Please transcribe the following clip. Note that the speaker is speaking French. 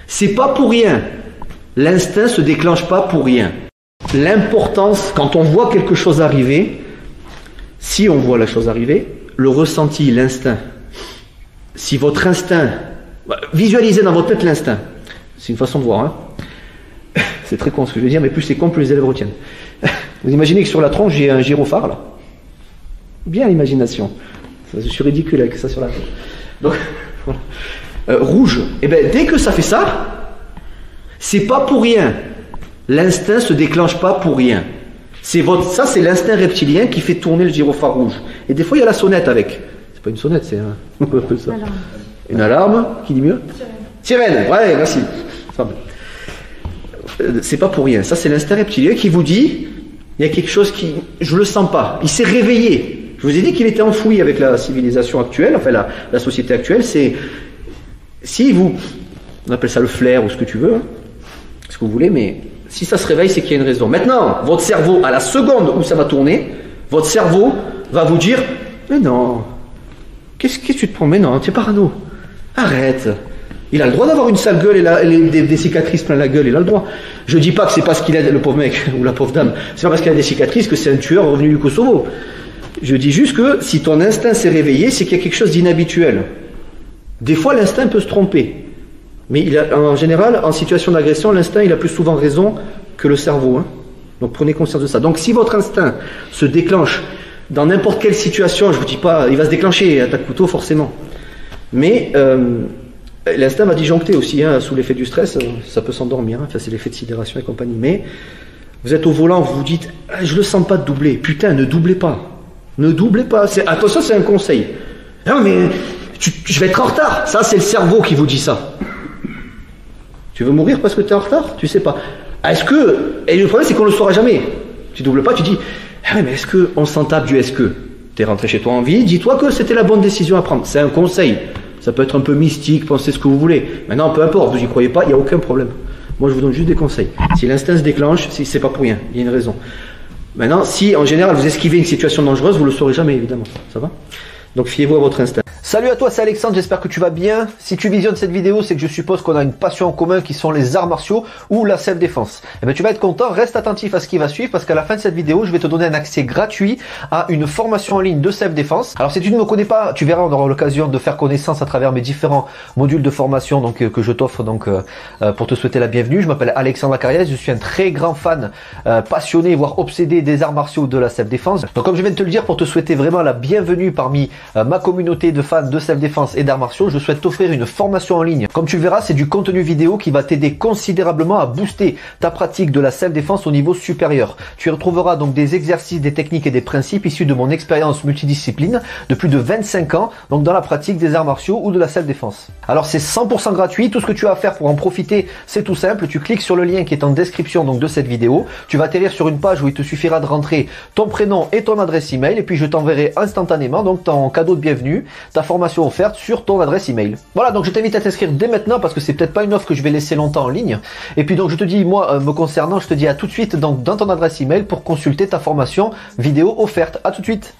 C'est pas pour rien. L'instinct se déclenche pas pour rien. L'importance, quand on voit quelque chose arriver, si on voit la chose arriver, le ressenti, l'instinct, si votre instinct, visualisez dans votre tête l'instinct, c'est une façon de voir, hein. C'est très con ce que je veux dire, mais plus c'est con, plus les élèves retiennent. Vous imaginez que sur la tronche, j'ai un gyrophare, là. Bien l'imagination. Je suis ridicule avec ça sur la tête. Donc, voilà. Rouge. Et bien, dès que ça fait ça, c'est pas pour rien. L'instinct se déclenche pas pour rien. Ça, c'est l'instinct reptilien qui fait tourner le gyrophare rouge. Et des fois, il y a la sonnette avec. C'est pas une sonnette, c'est un peu ça. Une alarme. Qui dit mieux? Sirène. Ouais, merci. C'est pas pour rien. Ça, c'est l'instinct reptilien qui vous dit, il y a quelque chose qui, je le sens pas. Il s'est réveillé. Je vous ai dit qu'il était enfoui avec la civilisation actuelle, enfin la société actuelle. C'est, si vous, on appelle ça le flair ou ce que tu veux, hein, ce que vous voulez, mais si ça se réveille, c'est qu'il y a une raison. Maintenant, votre cerveau, à la seconde où ça va tourner, votre cerveau va vous dire, mais non, qu'est-ce que tu te prends? Mais non, tu es parano. Arrête. Il a le droit d'avoir une sale gueule et des cicatrices plein la gueule, il a le droit. Je dis pas que c'est parce qu'il a, le pauvre mec ou la pauvre dame, c'est pas parce qu'il a des cicatrices que c'est un tueur revenu du Kosovo. Je dis juste que si ton instinct s'est réveillé, c'est qu'il y a quelque chose d'inhabituel. Des fois, l'instinct peut se tromper. Mais en général, en situation d'agression, l'instinct, il a plus souvent raison que le cerveau. Hein. Donc prenez conscience de ça. Donc si votre instinct se déclenche dans n'importe quelle situation, je vous dis pas, il va se déclencher à ta couteau forcément. Mais l'instinct va disjoncter aussi, hein, sous l'effet du stress, ça peut s'endormir, hein, enfin, c'est l'effet de sidération et compagnie. Mais vous êtes au volant, vous vous dites, ah, je le sens pas de doubler. Putain, ne doublez pas. Ne doublez pas. Attention, c'est un conseil. Non, mais je vais être en retard. Ça, c'est le cerveau qui vous dit ça. Tu veux mourir parce que tu es en retard? Tu sais pas. Est-ce que... Et le problème, c'est qu'on ne le saura jamais. Tu doubles pas, tu dis, ah, mais est-ce qu'on s'en tape du est-ce que? Tu es rentré chez toi en vie, dis-toi que c'était la bonne décision à prendre. C'est un conseil. Ça peut être un peu mystique, pensez ce que vous voulez. Maintenant, peu importe, vous n'y croyez pas, il n'y a aucun problème. Moi, je vous donne juste des conseils. Si l'instinct se déclenche, c'est pas pour rien, il y a une raison. Maintenant, si en général vous esquivez une situation dangereuse, vous ne le saurez jamais, évidemment. Ça va? Donc, fiez-vous à votre instinct. Salut à toi, c'est Alexandre, j'espère que tu vas bien. Si tu visionnes cette vidéo, c'est que je suppose qu'on a une passion en commun qui sont les arts martiaux ou la self-défense. Eh bien, tu vas être content, reste attentif à ce qui va suivre parce qu'à la fin de cette vidéo, je vais te donner un accès gratuit à une formation en ligne de self-défense. Alors, si tu ne me connais pas, tu verras, on aura l'occasion de faire connaissance à travers mes différents modules de formation donc, que je t'offre donc pour te souhaiter la bienvenue. Je m'appelle Alexandre Acariès, je suis un très grand fan, passionné, voire obsédé des arts martiaux de la self-défense. Donc, comme je viens de te le dire, pour te souhaiter vraiment la bienvenue parmi ma communauté de fans de self-défense et d'arts martiaux, je souhaite t'offrir une formation en ligne. Comme tu le verras, c'est du contenu vidéo qui va t'aider considérablement à booster ta pratique de la self-défense au niveau supérieur. Tu y retrouveras donc des exercices, des techniques et des principes issus de mon expérience multidiscipline de plus de 25 ans, donc dans la pratique des arts martiaux ou de la self-défense. Alors c'est 100% gratuit, tout ce que tu as à faire pour en profiter, c'est tout simple, tu cliques sur le lien qui est en description donc de cette vidéo, tu vas atterrir sur une page où il te suffira de rentrer ton prénom et ton adresse email et puis je t'enverrai instantanément donc ton cadeau de bienvenue, ta formation offerte sur ton adresse email. Voilà, donc je t'invite à t'inscrire dès maintenant parce que c'est peut-être pas une offre que je vais laisser longtemps en ligne. Et puis donc je te dis, moi me concernant, je te dis à tout de suite donc dans ton adresse email pour consulter ta formation vidéo offerte. À tout de suite.